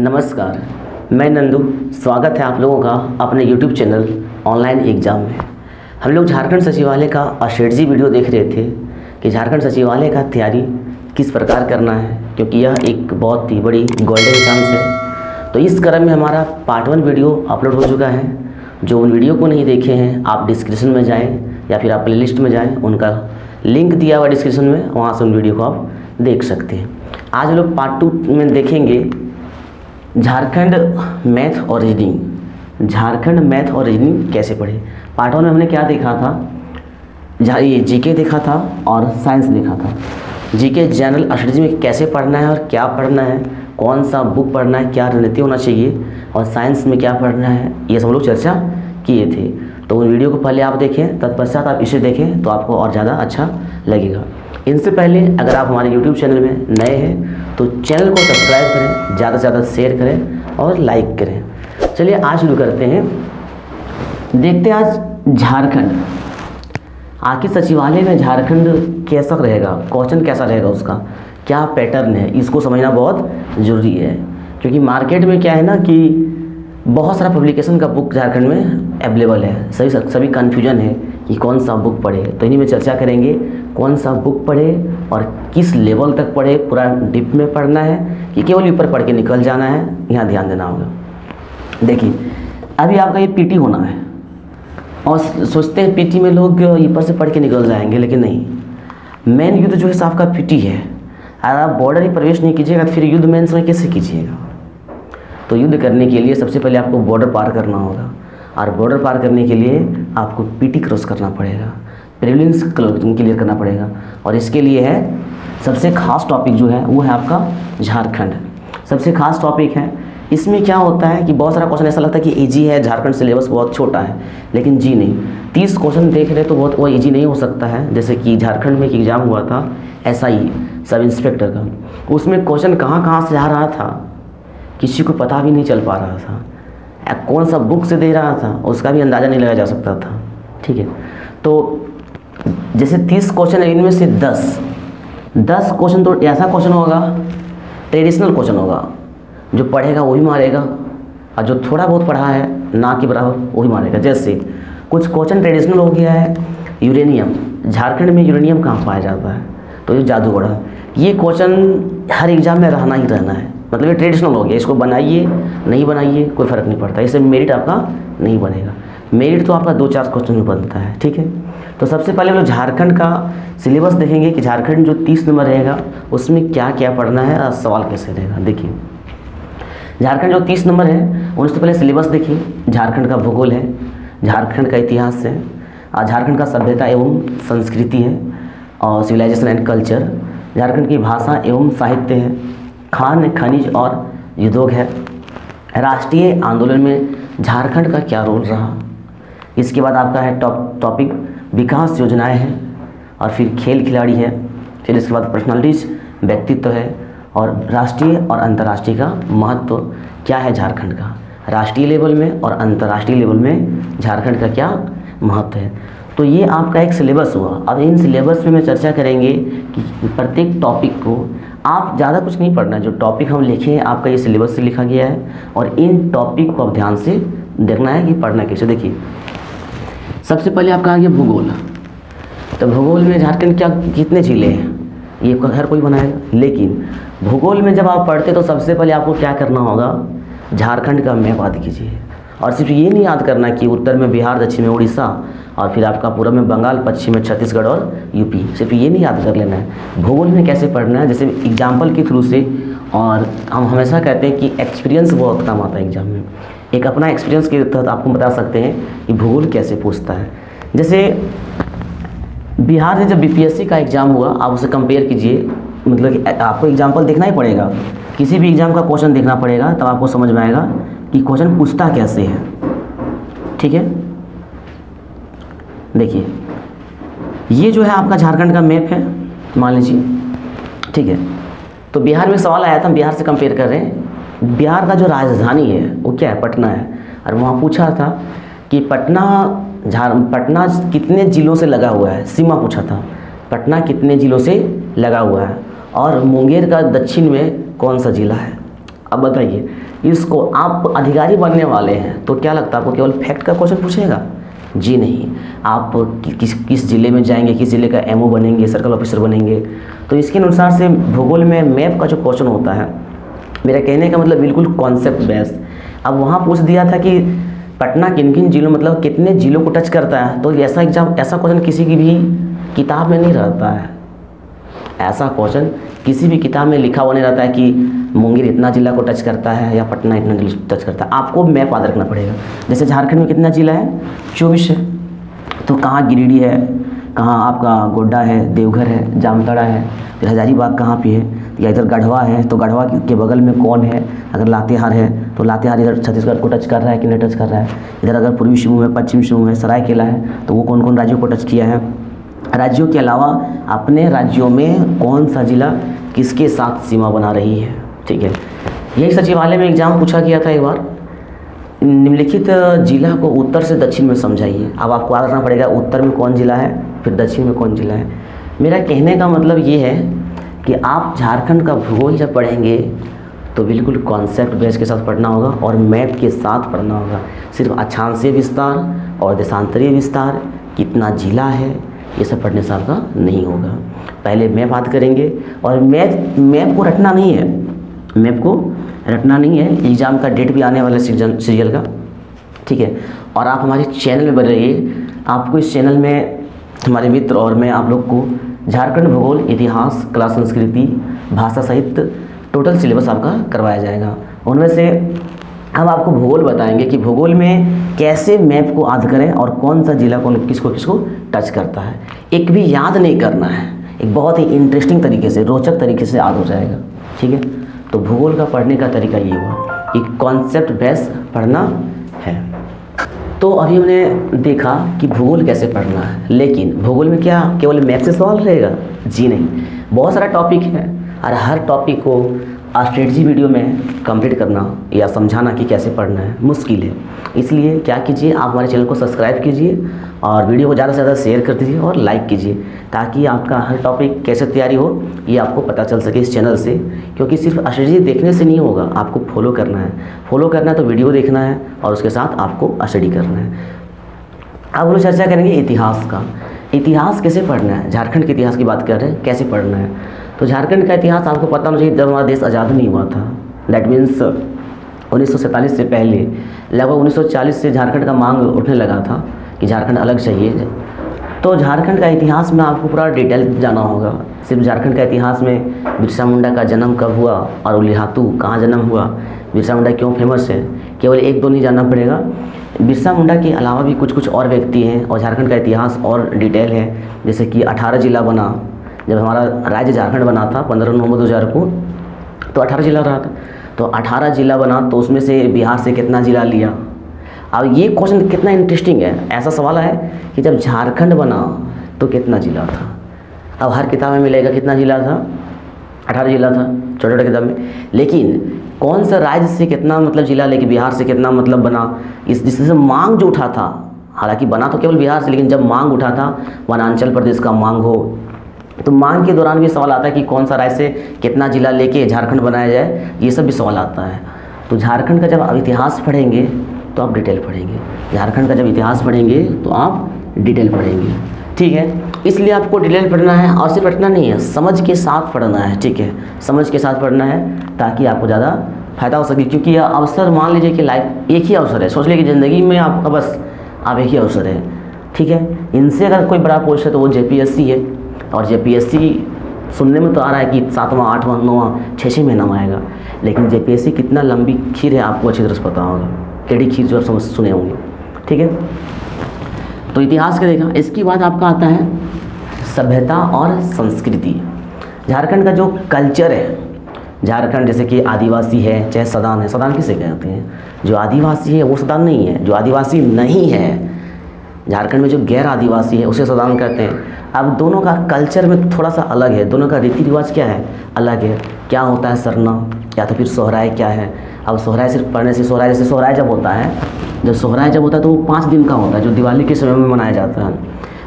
नमस्कार, मैं नंदू। स्वागत है आप लोगों का अपने YouTube चैनल ऑनलाइन एग्ज़ाम में। हम लोग झारखंड सचिवालय का स्ट्रेटजी वीडियो देख रहे थे कि झारखंड सचिवालय का तैयारी किस प्रकार करना है, क्योंकि यह एक बहुत ही बड़ी गोल्डन चांस है। तो इस क्रम में हमारा पार्ट 1 वीडियो अपलोड हो चुका है। जो उन वीडियो को नहीं देखे हैं, आप डिस्क्रिप्शन में जाएँ या फिर आप प्लेलिस्ट में जाएँ, उनका लिंक दिया हुआ डिस्क्रिप्शन में, वहाँ से उन वीडियो को आप देख सकते हैं। आज लोग पार्ट 2 में देखेंगे झारखंड मैथ और रीजनिंग। झारखंड मैथ और रीजनिंग कैसे पढ़े। पार्ट 1 में हमने क्या देखा था, ये जीके देखा था और साइंस देखा था। जीके जनरल स्टडीज में कैसे पढ़ना है और क्या पढ़ना है, कौन सा बुक पढ़ना है, क्या रणनीति होना चाहिए, और साइंस में क्या पढ़ना है, ये सब लोग चर्चा किए थे। तो उन वीडियो को पहले आप देखें, तत्पश्चात आप इसे देखें तो आपको और ज़्यादा अच्छा लगेगा। इनसे पहले अगर आप हमारे YouTube चैनल में नए हैं तो चैनल को सब्सक्राइब करें, ज़्यादा से ज़्यादा शेयर करें और लाइक करें। चलिए आज शुरू करते हैं। देखते हैं आज झारखंड, आखिर सचिवालय में झारखंड कैसा रहेगा, क्वेश्चन कैसा रहेगा, उसका क्या पैटर्न है, इसको समझना बहुत ज़रूरी है। क्योंकि मार्केट में क्या है ना कि बहुत सारा पब्लिकेशन का बुक झारखंड में अवेलेबल है, सभी कन्फ्यूजन है कि कौन सा बुक पढ़े। तो इन्हीं में चर्चा करेंगे कौन सा बुक पढ़े और किस लेवल तक पढ़े, पूरा डीप में पढ़ना है कि केवल ऊपर पढ़ के निकल जाना है, यहाँ ध्यान देना होगा। देखिए अभी आपका ये पीटी होना है और सोचते हैं पीटी में लोग ऊपर से पढ़ के निकल जाएंगे, लेकिन नहीं। मेन युद्ध जो है आपका पीटी है। अगर आप बॉर्डर ही प्रवेश नहीं कीजिएगा तो फिर युद्ध मेंस में कैसे कीजिएगा। तो युद्ध करने के लिए सबसे पहले आपको बॉर्डर पार करना होगा, और बॉर्डर पार करने के लिए आपको पीटी क्रॉस करना पड़ेगा, प्रीलिम्स क्लियर करना पड़ेगा। और इसके लिए है सबसे खास टॉपिक जो है वो है आपका झारखंड। सबसे खास टॉपिक है। इसमें क्या होता है कि बहुत सारा क्वेश्चन ऐसा लगता है कि इजी है, झारखंड सिलेबस बहुत छोटा है, लेकिन जी नहीं। 30 क्वेश्चन देख रहे तो बहुत वो इजी नहीं हो सकता है। जैसे कि झारखंड में एक एग्ज़ाम हुआ था SI सब इंस्पेक्टर का, उसमें क्वेश्चन कहाँ से आ रहा था किसी को पता भी नहीं चल पा रहा था, कौन सा बुक से दे रहा था उसका भी अंदाज़ा नहीं लगाया जा सकता था। ठीक है, तो जैसे 30 क्वेश्चन है, इनमें से 10 क्वेश्चन तो ऐसा क्वेश्चन होगा, ट्रेडिशनल क्वेश्चन होगा, जो पढ़ेगा वही मारेगा, और जो थोड़ा बहुत पढ़ा है ना के बराबर वही मारेगा। जैसे कुछ क्वेश्चन ट्रेडिशनल हो गया है, यूरेनियम, झारखंड में यूरेनियम कहाँ पाया जाता है, तो ये जादूगढ़। ये क्वेश्चन हर एग्जाम में रहना ही रहना है, मतलब ये ट्रेडिशनल हो गया। इसको बनाइए नहीं बनाइए कोई फ़र्क नहीं पड़ता, इससे मेरिट आपका नहीं बनेगा। मेरिट तो आपका 2-4 क्वेश्चन में बनता है। ठीक है, तो सबसे पहले हम लोग झारखंड का सिलेबस देखेंगे कि झारखंड जो 30 नंबर रहेगा उसमें क्या क्या पढ़ना है और सवाल कैसे रहेगा। देखिए झारखंड जो 30 नंबर है उससे पहले सिलेबस देखिए। झारखंड का भूगोल है, झारखंड का इतिहास है, और झारखंड का सभ्यता एवं संस्कृति है और सिविलाइजेशन एंड कल्चर। झारखंड की भाषा एवं साहित्य है, खान खनिज और उद्योग है। राष्ट्रीय आंदोलन में झारखंड का क्या रोल रहा। इसके बाद आपका है टॉपिक विकास योजनाएं हैं, और फिर खेल खिलाड़ी है, फिर इसके बाद पर्सनालिटीज व्यक्तित्व है, और राष्ट्रीय और अंतर्राष्ट्रीय का महत्व क्या है झारखंड का, राष्ट्रीय लेवल में और अंतर्राष्ट्रीय लेवल में झारखंड का क्या महत्व है। तो ये आपका एक सिलेबस हुआ। अब इन सिलेबस में चर्चा करेंगे कि प्रत्येक टॉपिक को आप ज़्यादा कुछ नहीं पढ़ना है। जो टॉपिक हम लिखे हैं आपका ये सिलेबस से लिखा गया है, और इन टॉपिक को आप ध्यान से देखना है कि पढ़ना कैसे। देखिए सबसे पहले आपका आ गया भूगोल। तो भूगोल में झारखंड क्या कितने जिले हैं ये हर कोई बनाएगा, लेकिन भूगोल में जब आप पढ़ते तो सबसे पहले आपको क्या करना होगा, झारखंड का मैप याद कीजिए। और सिर्फ ये नहीं याद करना कि उत्तर में बिहार, दक्षिण में उड़ीसा, और फिर आपका पूर्व में बंगाल, पश्चिम में छत्तीसगढ़ और यूपी। सिर्फ ये नहीं याद कर लेना है। भूगोल में कैसे पढ़ना है, जैसे एग्जाम्पल के थ्रू से। और हम हमेशा कहते हैं कि एक्सपीरियंस बहुत काम आता है एग्जाम में। एक अपना एक्सपीरियंस के तहत आपको बता सकते हैं कि भूगोल कैसे पूछता है। जैसे बिहार में जब BPSC का एग्ज़ाम हुआ, आप उसे कंपेयर कीजिए। मतलब आपको एग्जाम्पल देखना ही पड़ेगा, किसी भी एग्ज़ाम का क्वेश्चन देखना पड़ेगा, तब आपको समझ में आएगा कि क्वेश्चन पूछता कैसे है। ठीक है, देखिए ये जो है आपका झारखंड का मैप है, मान लीजिए। ठीक है, तो बिहार में सवाल आया था, बिहार से कंपेयर कर रहे हैं। बिहार का जो राजधानी है वो क्या है, पटना है। और वहाँ पूछा था कि पटना कितने जिलों से लगा हुआ है, सीमा पूछा था, पटना कितने जिलों से लगा हुआ है, और मुंगेर का दक्षिण में कौन सा जिला है। अब बताइए इसको आप अधिकारी बनने वाले हैं तो क्या लगता है आपको केवल फैक्ट का क्वेश्चन पूछेगा? जी नहीं, आप किस ज़िले में जाएंगे, किस ज़िले का एमओ बनेंगे, सर्कल ऑफिसर बनेंगे, तो इसके अनुसार से भूगोल में मैप का जो क्वेश्चन होता है, मेरा कहने का मतलब बिल्कुल कॉन्सेप्ट बेस्ड। अब वहाँ पूछ दिया था कि पटना किन किन जिलों, मतलब कितने जिलों को टच करता है, तो ऐसा क्वेश्चन किसी की भी किताब में नहीं रहता है। ऐसा क्वेश्चन किसी भी किताब में लिखा हुआ नहीं रहता है कि मुंगेर इतना जिला को टच करता है या पटना इतना जिला टच करता है। आपको मैप याद रखना पड़ेगा। जैसे झारखंड में कितना जिला है? 24 है। तो कहाँ गिरिडीह है, कहाँ आपका गोड्डा है, देवघर है, जामताड़ा है, फिर हजारीबाग कहाँ पे है, या इधर गढ़वा है तो गढ़वा के बगल में कौन है, अगर लातेहार है तो लातेहार इधर छत्तीसगढ़ को टच कर रहा है कि नहीं टच कर रहा है, इधर अगर पूर्वी सिंहभूम है, पश्चिम सिंहभूम है, सरायकेला है तो वो कौन कौन राज्यों को टच किया है। राज्यों के अलावा अपने राज्यों में कौन सा जिला किसके साथ सीमा बना रही है, ठीक है। यही सचिवालय में एग्जाम पूछा गया था एक बार। निम्नलिखित जिला को उत्तर से दक्षिण में समझाइए। अब आपको याद रखना पड़ेगा उत्तर में कौन जिला है, फिर दक्षिण में कौन जिला है। मेरा कहने का मतलब ये है कि आप झारखंड का भूगोल जब पढ़ेंगे तो बिल्कुल कॉन्सेप्ट बेस के साथ पढ़ना होगा और मैप के साथ पढ़ना होगा। सिर्फ अक्षांशीय विस्तार और देशांतरीय विस्तार, कितना जिला है, ये सब पढ़ने से आपका नहीं होगा। पहले मैप याद करेंगे और मैप को रटना नहीं है, मैप को रटना नहीं है। एग्ज़ाम का डेट भी आने वाला है सीरियल का, ठीक है। और आप हमारे चैनल में बने रहिए। आपको इस चैनल में हमारे मित्र और मैं आप लोग को झारखंड भूगोल, इतिहास, कला संस्कृति, भाषा साहित्य टोटल सिलेबस आपका करवाया जाएगा। उनमें से हम आपको भूगोल बताएंगे कि भूगोल में कैसे मैप को याद करें और कौन सा जिला कौन किसको किसको टच करता है। एक भी याद नहीं करना है, एक बहुत ही इंटरेस्टिंग तरीके से, रोचक तरीके से याद हो जाएगा, ठीक है। तो भूगोल का पढ़ने का तरीका ये हुआ कि कॉन्सेप्ट बेस पढ़ना है। तो अभी हमने देखा कि भूगोल कैसे पढ़ना है, लेकिन भूगोल में क्या केवल मैप से सवाल रहेगा? जी नहीं, बहुत सारा टॉपिक है और हर टॉपिक को स्ट्रेटजी वीडियो में कंप्लीट करना या समझाना कि कैसे पढ़ना है मुश्किल है। इसलिए क्या कीजिए, आप हमारे चैनल को सब्सक्राइब कीजिए और वीडियो को ज़्यादा से ज़्यादा शेयर कर दीजिए और लाइक कीजिए, ताकि आपका हर टॉपिक कैसे तैयारी हो ये आपको पता चल सके इस चैनल से। क्योंकि सिर्फ स्ट्रेटजी देखने से नहीं होगा, आपको फॉलो करना है। फॉलो करना है तो वीडियो देखना है और उसके साथ आपको स्टडी करना है। अब हम लोग चर्चा करेंगे इतिहास का। इतिहास कैसे पढ़ना है, झारखंड के इतिहास की बात कर रहे हैं, कैसे पढ़ना है। तो झारखंड का इतिहास आपको पता होना चाहिए, जब हमारा देश आज़ाद नहीं हुआ था, दैट मीन्स 1947 से पहले लगभग 1940 से झारखंड का मांग उठने लगा था कि झारखंड अलग चाहिए। तो झारखंड का इतिहास में आपको पूरा डिटेल जाना होगा। सिर्फ झारखंड का इतिहास में बिरसा मुंडा का जन्म कब हुआ और उलिहातू कहाँ जन्म हुआ, बिरसा मुंडा क्यों फेमस है, केवल एक दो नहीं जानना पड़ेगा। बिरसा मुंडा के अलावा भी कुछ और व्यक्ति हैं और झारखंड का इतिहास और डिटेल है। जैसे कि 18 जिला बना, जब हमारा राज्य झारखंड बना था 15 नवंबर 2000 को, तो 18 जिला रहा था। तो 18 जिला बना तो उसमें से बिहार से कितना जिला लिया। अब ये क्वेश्चन कितना इंटरेस्टिंग है, ऐसा सवाल है कि जब झारखंड बना तो कितना जिला था। अब हर किताब में मिलेगा कितना जिला था, 18 जिला था छोटे छोटे किताब में। लेकिन कौन सा राज्य से कितना मतलब जिला लेके बिहार से कितना मतलब बना, इस जिससे मांग जो उठा था, हालांकि बना तो केवल बिहार से, लेकिन जब मांग उठा था वनांचल प्रदेश का मांग हो, तो मांग के दौरान भी सवाल आता है कि कौन सा राज्य से कितना जिला लेके झारखंड बनाया जाए, ये सब भी सवाल आता है। तो झारखंड का जब आप इतिहास पढ़ेंगे तो आप डिटेल पढ़ेंगे, झारखंड का जब इतिहास पढ़ेंगे तो आप डिटेल पढ़ेंगे, ठीक है। इसलिए आपको डिटेल पढ़ना है और सिर्फ पढ़ना नहीं है, समझ के साथ पढ़ना है, ठीक है। समझ के साथ पढ़ना है ताकि आपको ज़्यादा फायदा हो सके। क्योंकि यह अवसर, मान लीजिए कि लाइफ एक ही अवसर है, सोच लीजिए कि ज़िंदगी में आपका बस आप एक ही अवसर है, ठीक है। इनसे अगर कोई बड़ा पोस्ट है तो वो JPSC है। और JPSC सुनने में तो आ रहा है कि 7वां 8वां 9वां 6 महीना में आएगा, लेकिन JPSC कितना लंबी खीर है आपको अच्छी तरह से पता होगा, टेढ़ी खीर जो आप समझ सुने होंगे, ठीक है। तो इतिहास का देखा। इसके बाद आपका आता है सभ्यता और संस्कृति। झारखंड का जो कल्चर है, झारखंड जैसे कि आदिवासी है चाहे सदान है, सदान किसे कहते हैं, जो आदिवासी है वो सदान नहीं है, जो आदिवासी नहीं है झारखंड में जो गैर आदिवासी है उसे सदान कहते हैं। अब दोनों का कल्चर में थोड़ा सा अलग है, दोनों का रीति रिवाज क्या है, अलग है। क्या होता है सरना या तो फिर सोहराय क्या है। अब सोहराय सिर्फ पढ़ने से, सोहराय जैसे सोहराय जब होता है, तो वो 5 दिन का होता है जो दिवाली के समय में मनाया जाता है।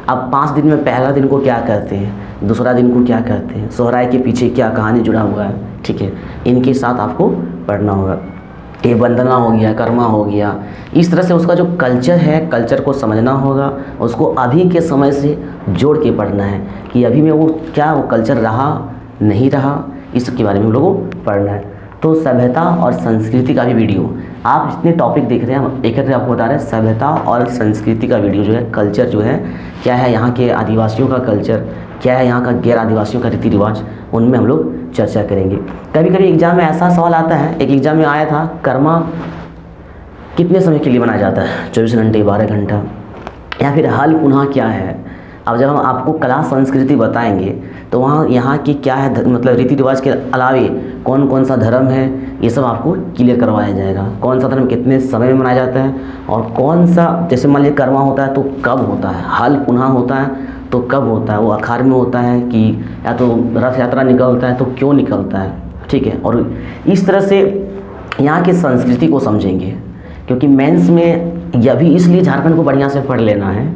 अब 5 दिन में पहला दिन को क्या कहते हैं, दूसरा दिन को क्या कहते हैं, सोहराय के पीछे क्या कहानी जुड़ा हुआ है, ठीक है। इनके साथ आपको पढ़ना होगा। ये वंदना हो गया, कर्मा हो गया। इस तरह से उसका जो कल्चर है, कल्चर को समझना होगा, उसको अभी के समय से जोड़ के पढ़ना है कि अभी में वो क्या वो कल्चर रहा नहीं रहा, इसके बारे में हम लोगों को पढ़ना है। तो सभ्यता और संस्कृति का भी वीडियो, आप जितने टॉपिक देख रहे हैं हम एक आपको बता रहे हैं, सभ्यता और संस्कृति का वीडियो जो है, कल्चर जो है क्या है, यहाँ के आदिवासियों का कल्चर क्या है, यहाँ का गैर आदिवासियों का रीति रिवाज, उनमें हम लोग चर्चा करेंगे। कभी कभी एग्जाम में ऐसा सवाल आता है, एक एग्जाम में आया था, कर्मा कितने समय के लिए बनाया जाता है, 24 घंटे, 12 घंटा, या फिर हल पुनः क्या है। अब जब हम आपको कला संस्कृति बताएंगे तो वहाँ यहाँ की क्या है, मतलब रीति रिवाज के अलावे कौन कौन सा धर्म है, ये सब आपको क्लियर करवाया जाएगा। कौन सा धर्म कितने समय में मनाया जाता है, और कौन सा, जैसे मान लीजिए कर्मा होता है तो कब होता है, हल पुनः होता है तो कब होता है, वो आषाढ़ में होता है कि या तो रथ यात्रा निकलता है तो क्यों निकलता है, ठीक है। और इस तरह से यहाँ की संस्कृति को समझेंगे, क्योंकि मेंस में यह भी इसलिए झारखंड को बढ़िया से पढ़ लेना है,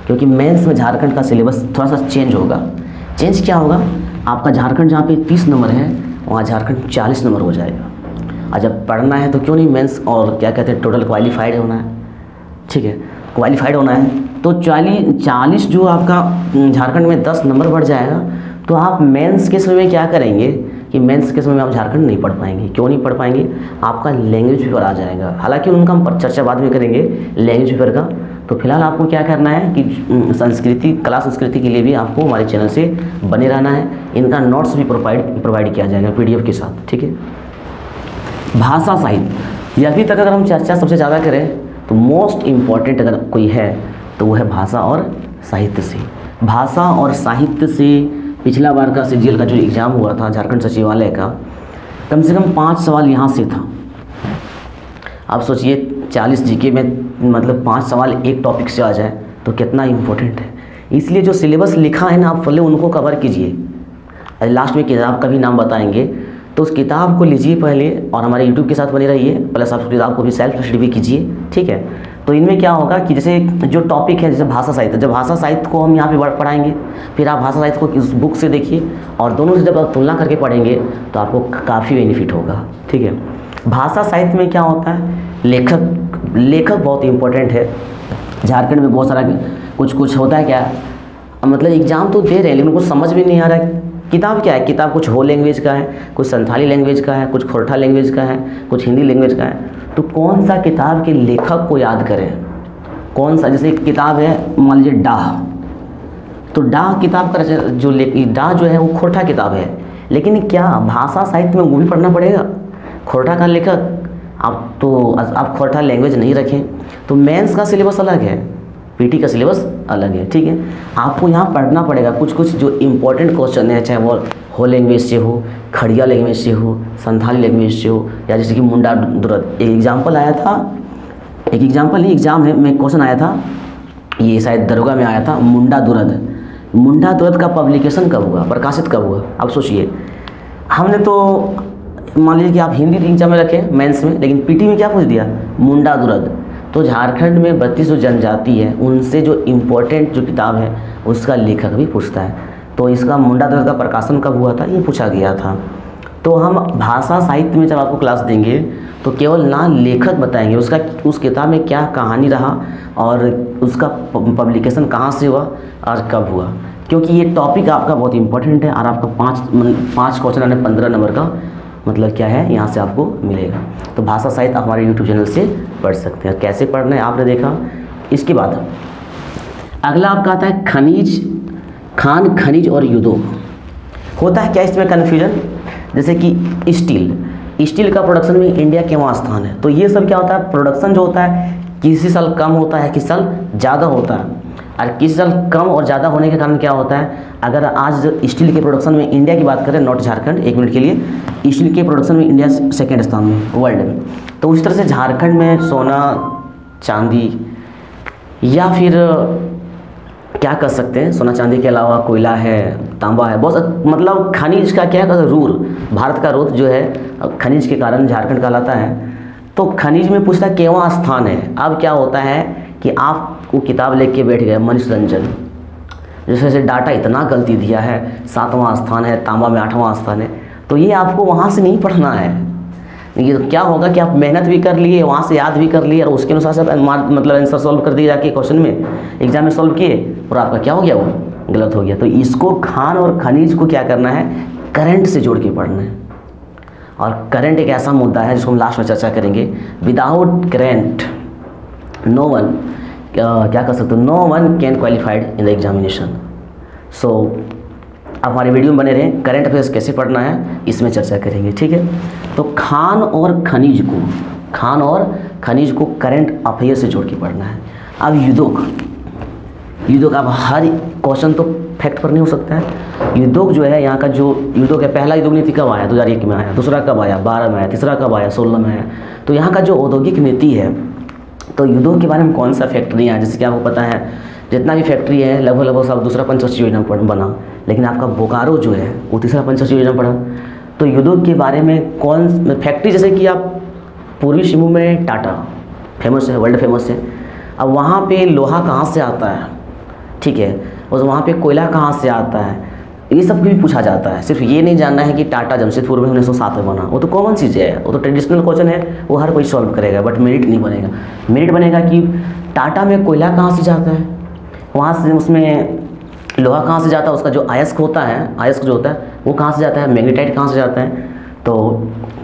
क्योंकि मेंस में झारखंड का सिलेबस थोड़ा सा चेंज होगा। चेंज क्या होगा, आपका झारखंड जहाँ पे 30 नंबर है वहाँ झारखंड 40 नंबर हो जाएगा। और जब पढ़ना है तो क्यों नहीं, मेंस और क्या कहते हैं टोटल क्वालिफाइड होना है, ठीक है, क्वालिफाइड होना है। तो 40 जो आपका झारखंड में 10 नंबर बढ़ जाएगा, तो आप मेंस के समय में क्या करेंगे कि मेंस के समय में आप झारखंड नहीं पढ़ पाएंगे। क्यों नहीं पढ़ पाएंगे, आपका लैंग्वेज पेपर आ जाएगा। हालांकि उनका हम चर्चा बाद में करेंगे लैंग्वेज पेपर का। तो फिलहाल आपको क्या करना है कि संस्कृति, कला संस्कृति के लिए भी आपको हमारे चैनल से बने रहना है। इनका नोट्स भी प्रोवाइड किया जाएगा PDF के साथ, ठीक है। भाषा साहित्य, यह अभी तक अगर हम चर्चा सबसे ज़्यादा करें तो मोस्ट इम्पॉर्टेंट अगर कोई है तो वो है भाषा और साहित्य से। भाषा और साहित्य से पिछला बार का CGL का जो एग्ज़ाम हुआ था झारखंड सचिवालय का, कम से कम 5 सवाल यहाँ से था। आप सोचिए 40 GK में मतलब 5 सवाल एक टॉपिक से आ जाए तो कितना इम्पोर्टेंट है। इसलिए जो सिलेबस लिखा है ना, आप पहले उनको कवर कीजिए। लास्ट में किताब का भी नाम बताएंगे, तो उस किताब को लीजिए पहले और हमारे YouTube के साथ बने रहिए, प्लस आप किताब को भी सेल्फ स्टडी भी कीजिए, ठीक है। तो इनमें क्या होगा कि जैसे जो टॉपिक है, जैसे भाषा साहित्य, जब भाषा साहित्य को हम यहाँ पे पढ़ाएंगे, फिर आप भाषा साहित्य को इस बुक से देखिए और दोनों से जब आप तुलना करके पढ़ेंगे तो आपको काफ़ी बेनिफिट होगा, ठीक है। भाषा साहित्य में क्या होता है, लेखक बहुत इंपॉर्टेंट है। झारखंड में बहुत सारा कुछ होता है क्या, मतलब एग्ज़ाम तो दे रहे हैं लेकिन कुछ समझ भी नहीं आ रहा है। किताब क्या है, किताब कुछ हो लैंग्वेज का है, कुछ संथाली लैंग्वेज का है, कुछ खोरठा लैंग्वेज का है, कुछ हिंदी लैंग्वेज का है। तो कौन सा किताब के लेखक को याद करें, कौन सा, जैसे किताब है मान लीजिए डाह, तो डाह किताब का जो डाह जो है वो खोरठा किताब है, लेकिन क्या भाषा साहित्य में वो भी पढ़ना पड़ेगा। खोरठा का लेखक आप खोरठा लैंग्वेज नहीं रखें तो मेंस का सिलेबस अलग है, PT का सिलेबस अलग है, ठीक है। आपको यहाँ पढ़ना पड़ेगा कुछ जो इम्पोर्टेंट क्वेश्चन है, चाहे वो हो लैंग्वेज से हो, खड़िया लैंग्वेज से हो, संथाली लैंग्वेज से हो, या जैसे कि मुंडा दुरद। एक एग्जाम्पल एग्जाम में क्वेश्चन आया था, ये शायद दरोगा में आया था, मुंडा दुरद का पब्लिकेशन कब हुआ, प्रकाशित कब हुआ। अब सोचिए, हमने तो मान लीजिए कि आप हिंदी एग्जाम में रखें मेंस में, लेकिन PT में क्या पूछ दिया, मुंडा दुरद। तो झारखंड में 32 जो जनजाति है उनसे जो इम्पोर्टेंट जो किताब है उसका लेखक भी पूछता है। तो इसका मुंडा दुरद का प्रकाशन कब हुआ था ये पूछा गया था। तो हम भाषा साहित्य में जब आपको क्लास देंगे तो केवल ना लेखक बताएंगे, उस किताब में क्या कहानी रहा और उसका पब्लिकेशन कहाँ से हुआ और कब हुआ, क्योंकि ये टॉपिक आपका बहुत इंपॉर्टेंट है। और आपका 5 क्वेश्चन यानी 15 नंबर का मतलब क्या है यहाँ से आपको मिलेगा। तो भाषा साहित्य हमारे YouTube चैनल से पढ़ सकते हैं। कैसे पढ़ना है आपने देखा। इसके बाद अगला आपका आता है खनिज और उद्योग। होता है क्या इसमें कन्फ्यूजन, जैसे कि स्टील का प्रोडक्शन में इंडिया केवां स्थान है। तो ये सब क्या होता है, प्रोडक्शन जो होता है किसी साल कम होता है, किसी साल ज़्यादा होता है। और किसी साल कम और ज़्यादा होने के कारण क्या होता है, अगर आज स्टील के प्रोडक्शन में इंडिया की बात करें, नॉट झारखंड, 1 मिनट के लिए, स्टील के प्रोडक्शन में इंडिया 2nd स्थान में वर्ल्ड में। तो उस तरह से झारखंड में सोना चांदी या फिर क्या कर सकते हैं, सोना चांदी के अलावा कोयला है, तांबा है, बहुत मतलब खनिज का क्या है, रूर, भारत का रूर जो है खनिज के कारण झारखंड कहलाता है। तो खनिज में पूछता है केवां स्थान है। अब क्या होता है कि आप वो किताब लेके के बैठ गए मनीष रंजन, जैसे डाटा इतना गलती दिया है, 7वां स्थान है, तांबा में 8वां स्थान है। तो ये आपको वहाँ से नहीं पढ़ना है, ये क्या होगा कि आप मेहनत भी कर लिए, वहाँ से याद भी कर लिए और उसके अनुसार से मतलब आंसर सॉल्व कर दिए जाके क्वेश्चन में, एग्जाम में सॉल्व किए और आपका क्या हो गया, वो गलत हो गया। तो इसको खान और खनिज को क्या करना है, करंट से जोड़ के पढ़ना है। और करंट एक ऐसा मुद्दा है जिसको हम लास्ट में चर्चा करेंगे। विदाउट करंट नो वन क्या कर सकते हो, no one can qualified in the examination. So आप हमारे वीडियो में बने रहें, करंट अफेयर्स कैसे पढ़ना है इसमें चर्चा करेंगे, ठीक है। तो खान और खनिज को करंट अफेयर से जोड़ के पढ़ना है। अब युद्धों का अब हर क्वेश्चन तो फैक्ट पर नहीं हो सकता है। युद्धों जो है यहाँ का जो युद्धों का पहला युद्ध नीति कब आया, 2001 में आया, दूसरा कब आया, 12 में आया, तीसरा कब आया, 16 में आया। तो यहाँ का जो औद्योगिक नीति है, तो युद्धों के बारे में कौन सा फैक्ट्री है, जैसे कि आपको पता है जितना भी फैक्ट्री है लगभग सब दूसरा पंचवर्षीय योजना बना, लेकिन आपका बोकारो जो है वो तीसरा पंचवर्षीय योजना पड़ा। तो युद्धों के बारे में कौन फैक्ट्री, जैसे कि आप पूर्वी सिंहभूम में टाटा फेमस है, वर्ल्ड फेमस है। अब वहाँ पे लोहा कहाँ से आता है, ठीक है, और वहाँ पे कोयला कहाँ से आता है, ये सब भी पूछा जाता है। सिर्फ ये नहीं जानना है कि टाटा जमशेदपुर में 1907 में बना, वो तो कॉमन चीज़ है, वो तो ट्रेडिशनल क्वेश्चन है, वो हर कोई सॉल्व करेगा, बट मेरिट नहीं बनेगा। मेरिट बनेगा कि टाटा में कोयला कहाँ से जाता है, वहाँ से उसमें लोहा कहाँ से जाता है, उसका जो अयस्क होता है वो कहाँ से जाता है, मैग्नेटाइट कहाँ से जाता है। तो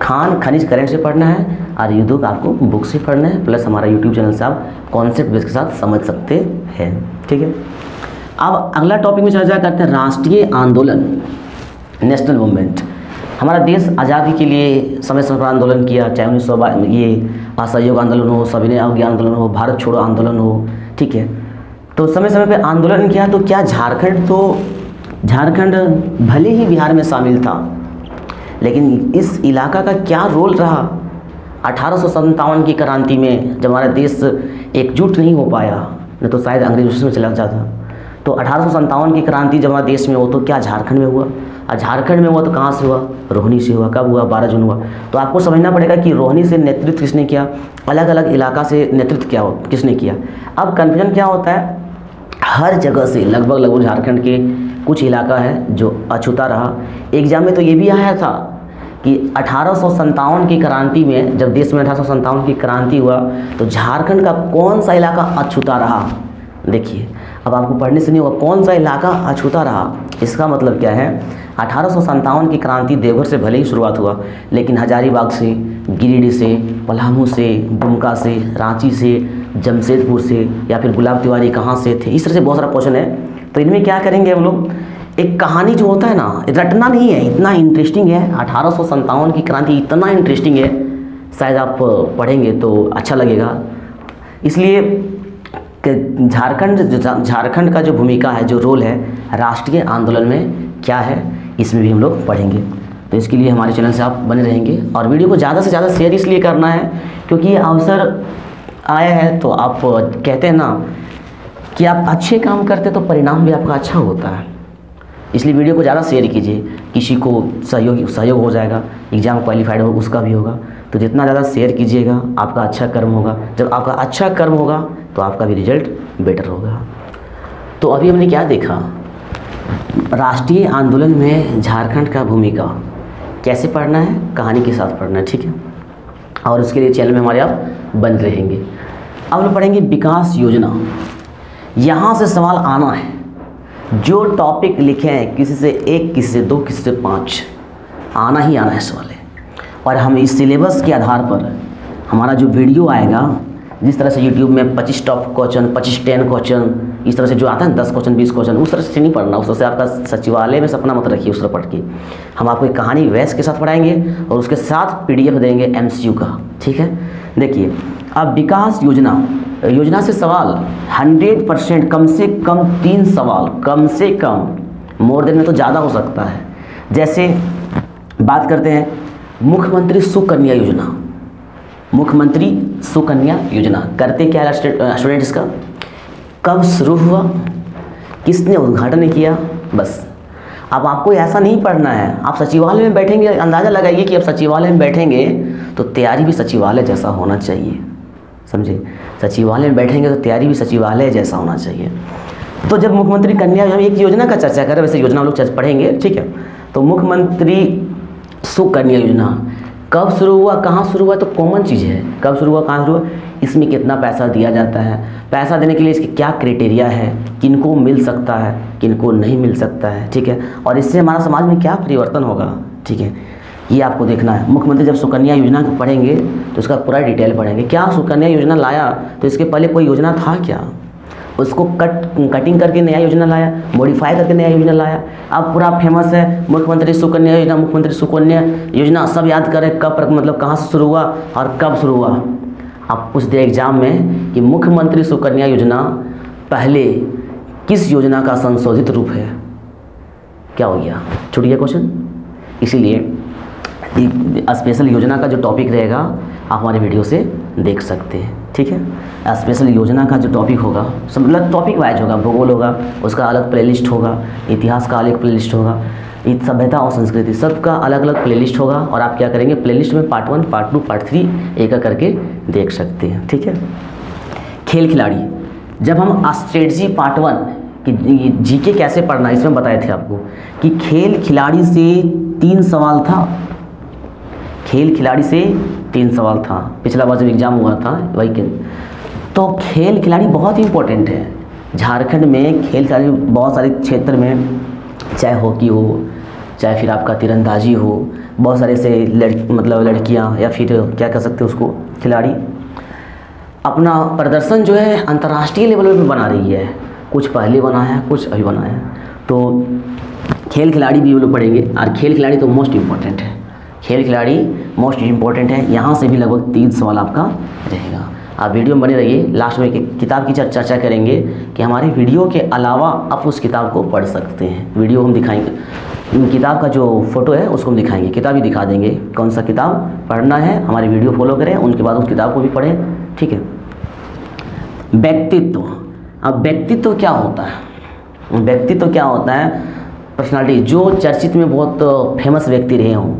खान खनिज करंट से पढ़ना है और युद्धों का आपको बुक से पढ़ना है, प्लस हमारा यूट्यूब चैनल से आप कॉन्सेप्ट बेस के साथ समझ सकते हैं, ठीक है। अब अगला टॉपिक में चर्चा करते हैं राष्ट्रीय आंदोलन, नेशनल मूवमेंट। हमारा देश आज़ादी के लिए समय समय पर आंदोलन किया, चाहे 1922 ये असहयोग आंदोलन हो, सविनय अवज्ञा आंदोलन हो, भारत छोड़ो आंदोलन हो, ठीक है। तो समय समय पे आंदोलन किया। तो क्या झारखंड भले ही बिहार में शामिल था, लेकिन इस इलाका का क्या रोल रहा 1857 की क्रांति में, जब हमारा देश एकजुट नहीं हो पाया, नहीं तो शायद अंग्रेजों में चला जाता। तो 1857 की क्रांति जब हमारे देश में हो, तो क्या झारखंड में हुआ, और झारखंड में हुआ तो कहाँ से हुआ, रोहिणी से हुआ। कब हुआ, 12 जून हुआ। तो आपको समझना पड़ेगा कि रोहिणी से नेतृत्व किसने किया, अलग अलग इलाका से नेतृत्व किसने किया। अब कन्फ्यूजन क्या होता है, हर जगह से लगभग झारखंड के कुछ इलाका है जो अछूता रहा। एग्जाम में तो ये भी आया था कि 1857 की क्रांति में, जब देश में 1857 की क्रांति हुआ, तो झारखंड का कौन सा इलाका अछूता रहा। देखिए, अब आपको पढ़ने से नहीं होगा, कौन सा इलाका अछूता रहा। इसका मतलब क्या है, 1857 की क्रांति देवघर से भले ही शुरुआत हुआ, लेकिन हजारीबाग से, गिरिडीह से, पलामू से, दुमका से, रांची से, जमशेदपुर से, या फिर गुलाब तिवारी कहाँ से थे, इस तरह से बहुत सारा क्वेश्चन है। तो इनमें क्या करेंगे हम लोग, एक कहानी जो होता है ना, रटना नहीं है, इतना इंटरेस्टिंग है 1857 की क्रांति, इतना इंटरेस्टिंग है, शायद आप पढ़ेंगे तो अच्छा लगेगा। इसलिए झारखंड का जो भूमिका है, जो रोल है राष्ट्रीय आंदोलन में क्या है, इसमें भी हम लोग पढ़ेंगे। तो इसके लिए हमारे चैनल से आप बने रहेंगे, और वीडियो को ज़्यादा से ज़्यादा शेयर इसलिए करना है क्योंकि ये अवसर आया है। तो आप कहते हैं ना कि आप अच्छे काम करते तो परिणाम भी आपका अच्छा होता है, इसलिए वीडियो को ज़्यादा शेयर कीजिए, किसी को सहयोग हो जाएगा, एग्ज़ाम क्वालिफाइड हो उसका भी होगा। तो जितना ज़्यादा शेयर कीजिएगा आपका अच्छा कर्म होगा, जब आपका अच्छा कर्म होगा तो आपका भी रिजल्ट बेटर होगा। तो अभी हमने क्या देखा, राष्ट्रीय आंदोलन में झारखंड का भूमिका कैसे पढ़ना है, कहानी के साथ पढ़ना है, ठीक है। और उसके लिए चैनल में हमारे आप बन रहेंगे। अब हम पढ़ेंगे विकास योजना। यहाँ से सवाल आना है, जो टॉपिक लिखे हैं किसी से 1, किसी से 2, किसी से 5, आना ही आना है सवाल है। और हम इस सिलेबस के आधार पर हमारा जो वीडियो आएगा, जिस तरह से यूट्यूब में 25 टॉप क्वेश्चन, 25 10 क्वेश्चन, इस तरह से जो आता है 10 क्वेश्चन 20 क्वेश्चन, उस तरह से नहीं पढ़ना। उस तरह से आपका सचिवालय में सपना मत रखिए उस तरह पढ़ के। हम आपको एक कहानी वैस के साथ पढ़ाएंगे और उसके साथ PDF देंगे MCQ का, ठीक है। देखिए, अब विकास योजना से सवाल 100%, कम से कम 3 सवाल, कम से कम, मोर देन में तो ज़्यादा हो सकता है। जैसे बात करते हैं मुख्यमंत्री सुकन्या योजना। मुख्यमंत्री सुकन्या योजना करते क्या है स्टूडेंट, इसका कब शुरू हुआ, किसने उद्घाटन किया, बस। अब आपको ऐसा नहीं पढ़ना है, आप सचिवालय में बैठेंगे, अंदाज़ा लगाइए कि आप सचिवालय में बैठेंगे तो तैयारी भी सचिवालय जैसा होना चाहिए, समझे। सचिवालय में बैठेंगे तो तैयारी भी सचिवालय जैसा होना चाहिए। तो जब मुख्यमंत्री कन्या, हम एक योजना का चर्चा करें, वैसे योजना हम लोग पढ़ेंगे, ठीक है। तो मुख्यमंत्री सुकन्या योजना कब शुरू हुआ, कहाँ शुरू हुआ, तो कॉमन चीज़ है। कब शुरू हुआ, कहाँ शुरू हुआ, इसमें कितना पैसा दिया जाता है, पैसा देने के लिए इसके क्या क्राइटेरिया है, किनको मिल सकता है, किनको नहीं मिल सकता है, ठीक है, और इससे हमारा समाज में क्या परिवर्तन होगा, ठीक है, ये आपको देखना है। मुख्यमंत्री जब सुकन्या योजना को पढ़ेंगे तो उसका पूरा डिटेल पढ़ेंगे। क्या सुकन्या योजना लाया, तो इसके पहले कोई योजना था क्या, उसको कटिंग करके नया योजना लाया, मॉडिफाई करके नया योजना लाया। अब पूरा फेमस है मुख्यमंत्री सुकन्या योजना, मुख्यमंत्री सुकन्या योजना, सब याद करें कब, मतलब कहाँ से शुरू हुआ और कब शुरू हुआ। आप पूछ दे एग्जाम में कि मुख्यमंत्री सुकन्या योजना पहले किस योजना का संशोधित रूप है, क्या हो गया, छूट गया क्वेश्चन। इसीलिए स्पेशल योजना का जो टॉपिक रहेगा आप हमारे वीडियो से देख सकते हैं, ठीक है। स्पेशल योजना का जो टॉपिक होगा सब अलग टॉपिक वाइज होगा, भूगोल होगा उसका अलग प्लेलिस्ट होगा, इतिहास का अलग प्लेलिस्ट होगा, सभ्यता और संस्कृति सबका अलग अलग प्लेलिस्ट होगा। और आप क्या करेंगे, प्लेलिस्ट में पार्ट 1, पार्ट 2, पार्ट 3 एक एक करके देख सकते हैं, ठीक है। खेल खिलाड़ी, जब हम स्ट्रेटजी पार्ट 1 कि जीके कैसे पढ़ना इसमें बताए थे आपको कि खेल खिलाड़ी से 3 सवाल था, खेल खिलाड़ी से 3 सवाल था, पिछला बार जब एग्जाम हुआ था वही के। तो खेल खिलाड़ी बहुत ही इंपॉर्टेंट है झारखंड में। खेल खिलाड़ी बहुत सारे क्षेत्र में, चाहे हॉकी हो, चाहे फिर आपका तीरंदाजी हो, बहुत सारे ऐसे लड़कियां या फिर क्या कह सकते हैं उसको, खिलाड़ी अपना प्रदर्शन जो है अंतर्राष्ट्रीय लेवल पे बना रही है। कुछ पहले बना है, कुछ अभी बना है। तो खेल खिलाड़ी भी वो लोग पढ़ेंगे। और खेल खिलाड़ी तो मोस्ट इम्पॉर्टेंट है, खेल खिलाड़ी मोस्ट इम्पॉर्टेंट है। यहाँ से भी लगभग 3 सवाल आपका रहेगा। आप वीडियो में बने रहिए, लास्ट में किताब की चर्चा करेंगे कि हमारे वीडियो के अलावा आप उस किताब को पढ़ सकते हैं। वीडियो हम दिखाएंगे, किताब का जो फोटो है उसको हम दिखाएंगे, किताब ही दिखा देंगे कौन सा किताब पढ़ना है। हमारी वीडियो फॉलो करें, उनके बाद उस किताब को भी पढ़ें, ठीक है। व्यक्तित्व, अब व्यक्तित्व क्या होता है, व्यक्तित्व क्या होता है, पर्सनालिटी। जो चर्चित में बहुत फेमस व्यक्ति रहे हों,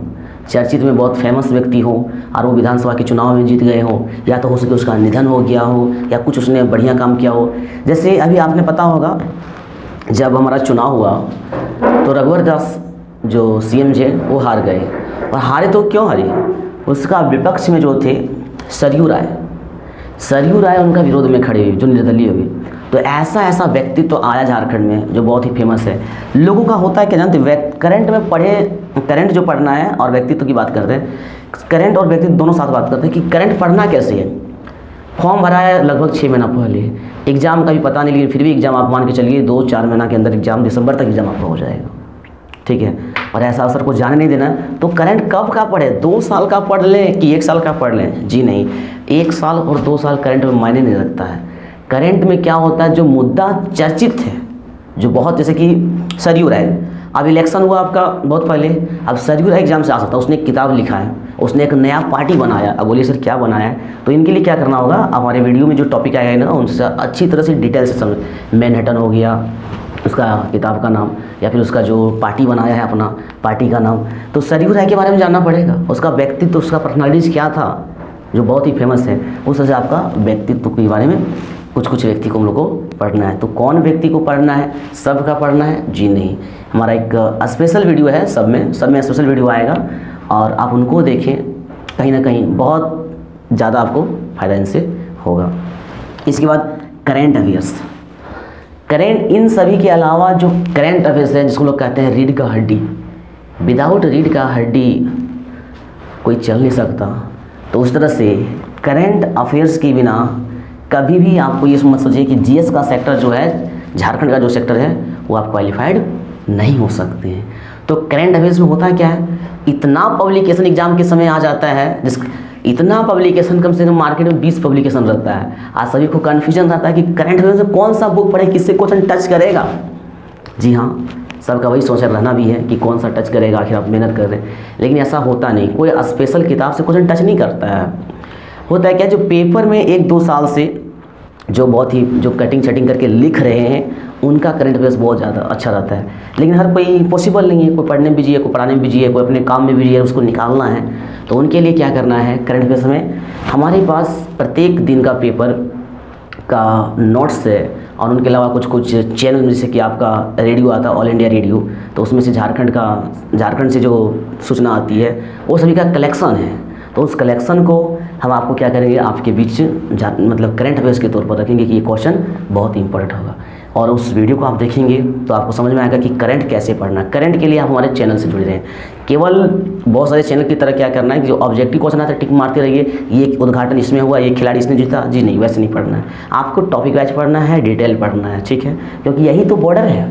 चर्चित में बहुत फेमस व्यक्ति हो और वो विधानसभा के चुनाव में जीत गए हो, या तो हो सके उसका निधन हो गया हो या कुछ उसने बढ़िया काम किया हो। जैसे अभी आपने पता होगा जब हमारा चुनाव हुआ तो रघुवर दास जो सीएम थे वो हार गए, और हारे तो क्यों हारे, उसका विपक्ष में जो थे सरयू राय उनका विरोध में खड़े हुए, जो निर्दलीय हुए। तो ऐसा व्यक्तित्व तो आया झारखंड में जो बहुत ही फेमस है। लोगों का होता है क्या जानते, करंट में पढ़े, करंट जो पढ़ना है और व्यक्तित्व की बात करते हैं, करंट और व्यक्तित्व दोनों साथ बात करते हैं कि करंट पढ़ना कैसे है। फॉर्म भरा है लगभग 6 महीना पहले, एग्ज़ाम का भी पता नहीं, लेकिन फिर भी एग्ज़ाम आप मान के चलिए 2-4 महीना के अंदर एग्ज़ाम, दिसंबर तक एग्ज़ाम आपका हो जाएगा, ठीक है। और ऐसा अवसर को जाने नहीं देना। तो करंट कब का पढ़े, 2 साल का पढ़ लें कि 1 साल का पढ़ लें, जी नहीं, 1 साल और 2 साल करंट में मायने नहीं रखता है। करंट में क्या होता है, जो मुद्दा चर्चित है, जो बहुत, जैसे कि सरयू राय, अब इलेक्शन हुआ आपका बहुत पहले, अब सरयू राय एग्जाम से आ सकता है, उसने एक किताब लिखा है, उसने एक नया पार्टी बनाया। अब बोलिए सर क्या बनाया है, तो इनके लिए क्या करना होगा, हमारे वीडियो में जो टॉपिक आएगा ना उनसे अच्छी तरह से डिटेल से समझ, मैनहट्टन हो गया उसका किताब का नाम, या फिर उसका जो पार्टी बनाया है अपना पार्टी का नाम, तो सरयू राय के बारे में जानना पड़ेगा, उसका व्यक्तित्व, उसका पर्सनालिटीज क्या था जो बहुत ही फेमस है। उस वजह से आपका व्यक्तित्व के बारे में कुछ व्यक्ति को हम लोग को पढ़ना है। तो कौन व्यक्ति को पढ़ना है, सब का पढ़ना है, जी नहीं। हमारा एक स्पेशल वीडियो है, सब में स्पेशल वीडियो आएगा और आप उनको देखें, कहीं ना कहीं बहुत ज़्यादा आपको फ़ायदा इनसे होगा। इसके बाद करेंट अफेयर्स, करेंट, इन सभी के अलावा जो करेंट अफेयर्स है जिसको लोग कहते हैं रीढ़ का हड्डी, विदाउट रीढ़ का हड्डी कोई चल नहीं सकता। तो उस तरह से करेंट अफेयर्स के बिना कभी भी आपको ये मत सोचिए कि जीएस का सेक्टर जो है, झारखंड का जो सेक्टर है, वो आप क्वालिफाइड नहीं हो सकते हैं। तो करेंट अफेयर्स में होता क्या है, इतना पब्लिकेशन एग्जाम के समय आ जाता है, इतना पब्लिकेशन, कम से कम मार्केट में 20 पब्लिकेशन रहता है। आज सभी को कन्फ्यूजन रहता है कि करंट अफेयर्स में कौन सा बुक पढ़े, किससे क्वेश्चन टच करेगा। जी हाँ, सबका वही सोच रहना भी है कि कौन सा टच करेगा, आखिर आप मेहनत कर रहे हैं, लेकिन ऐसा होता नहीं। कोई स्पेशल किताब से क्वेश्चन टच नहीं करता है। होता है क्या, जो पेपर में 1-2 साल से जो बहुत ही जो कटिंग शटिंग करके लिख रहे हैं, उनका करंट अफेयर्स बहुत ज़्यादा अच्छा रहता है। लेकिन हर कोई पॉसिबल नहीं है, कोई पढ़ने में बिजी है, कोई पढ़ाने में बिजी है, कोई अपने काम में बिजी है, उसको निकालना है। तो उनके लिए क्या करना है, करंट अफेयर्स में हमारे पास प्रत्येक दिन का पेपर का नोट्स है और उनके अलावा कुछ चैनल जैसे कि आपका रेडियो आता है ऑल इंडिया रेडियो, तो उसमें से झारखंड से जो सूचना आती है वो सभी का कलेक्शन है। तो उस कलेक्शन को हम आपको क्या करेंगे, आपके बीच मतलब करंट अफेयर्स के तौर पर रखेंगे कि ये क्वेश्चन बहुत इंपॉर्टेंट होगा। और उस वीडियो को आप देखेंगे तो आपको समझ में आएगा कि करंट कैसे पढ़ना। करंट के लिए आप हमारे चैनल से जुड़े रहें। केवल बहुत सारे चैनल की तरह क्या करना है कि जो ऑब्जेक्टिव क्वेश्चन आता है टिक मारते रहिए, ये उद्घाटन इसमें हुआ, ये खिलाड़ी इसने जीता, जी नहीं, वैसे नहीं पढ़ना है। आपको टॉपिक वाइज पढ़ना है, डिटेल पढ़ना है, ठीक है, क्योंकि यही तो बॉर्डर है।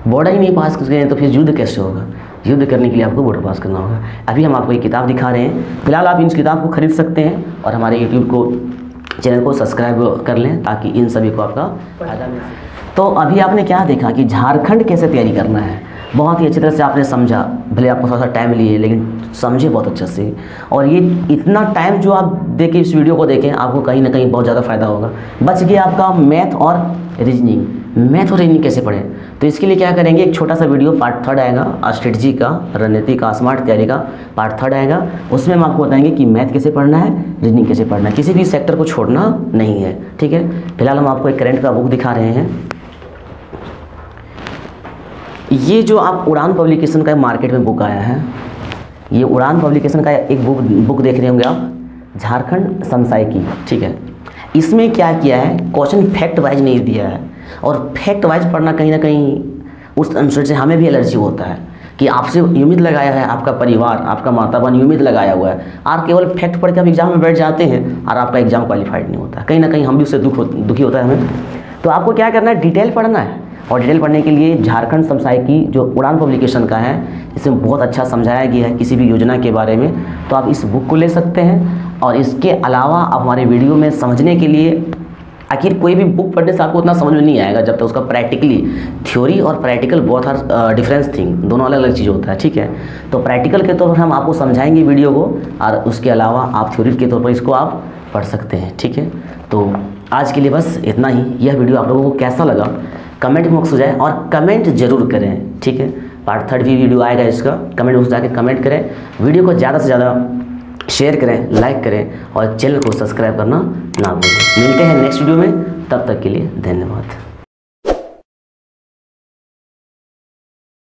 बॉर्डर ही नहीं पास करें तो फिर युद्ध कैसे होगा। युद्ध करने के लिए आपको बॉर्डर पास करना होगा। अभी हम आपको एक किताब दिखा रहे हैं, फिलहाल आप इस किताब को खरीद सकते हैं और हमारे यूट्यूब को चैनल को सब्सक्राइब कर लें ताकि इन सभी को आपका फायदा मिल सके। तो अभी आपने क्या देखा कि झारखंड कैसे तैयारी करना है, बहुत ही अच्छी तरह से आपने समझा। भले आपको थोड़ा सा टाइम लिए लेकिन समझे बहुत अच्छे से। और ये इतना टाइम जो आप देखें इस वीडियो को देखें, आपको कहीं ना कहीं बहुत ज़्यादा फायदा होगा। बच गया आपका मैथ और रीजनिंग। मैथ और रीजनिंग कैसे पढ़ें, तो इसके लिए क्या करेंगे, एक छोटा सा वीडियो पार्ट 3 आएगा, स्ट्रेटजी का, रणनीति का, स्मार्ट तैयारी का पार्ट 3 आएगा। उसमें हम आपको बताएंगे कि मैथ कैसे पढ़ना है, रीजनिंग कैसे पढ़ना है, किसी भी सेक्टर को छोड़ना नहीं है, ठीक है। फिलहाल हम आपको एक करंट का बुक दिखा रहे हैं। ये जो आप उड़ान पब्लिकेशन का मार्केट में बुक आया है, ये उड़ान पब्लिकेशन का एक बुक देख रहे होंगे आप, झारखंड समसामयिकी, ठीक है। इसमें क्या किया है, क्वेश्चन फैक्ट वाइज नहीं दिया है। और फैक्ट वाइज पढ़ना कहीं ना कहीं उस अनुसार से हमें भी एलर्जी होता है कि आपसे उम्मीद लगाया है, आपका परिवार, आपका मातावान उम्मीद लगाया हुआ है, आप केवल फैक्ट पढ़ के आप एग्जाम में बैठ जाते हैं और आपका एग्जाम क्वालिफाइड नहीं होता। कहीं ना कहीं हम भी उससे दुखी होता है हमें। तो आपको क्या करना है, डिटेल पढ़ना है। और डिटेल पढ़ने के लिए झारखंड समसामयिकी जो उड़ान पब्लिकेशन का है, इसमें बहुत अच्छा समझाया गया है किसी भी योजना के बारे में। तो आप इस बुक को ले सकते हैं। और इसके अलावा आप हमारे वीडियो में समझने के लिए, आखिर कोई भी बुक पढ़ने से आपको उतना समझ में नहीं आएगा जब तक उसका प्रैक्टिकली, थ्योरी और प्रैक्टिकल बहुत आर डिफरेंस थिंग, दोनों अलग अलग चीज़ होता है, ठीक है। तो प्रैक्टिकल के तौर पर हम आपको समझाएंगे वीडियो को, और उसके अलावा आप थ्योरी के तौर पर इसको आप पढ़ सकते हैं, ठीक है। तो आज के लिए बस इतना ही। यह वीडियो आप लोगों को कैसा लगा कमेंट बॉक्स हो जाए और कमेंट जरूर करें, ठीक है। पार्ट 3 भी वीडियो आएगा इसका, कमेंट बॉक्स जाके कमेंट करें, वीडियो को ज़्यादा से ज़्यादा शेयर करें, लाइक करें और चैनल को सब्सक्राइब करना ना भूलें। मिलते हैं नेक्स्ट वीडियो में, तब तक के लिए धन्यवाद।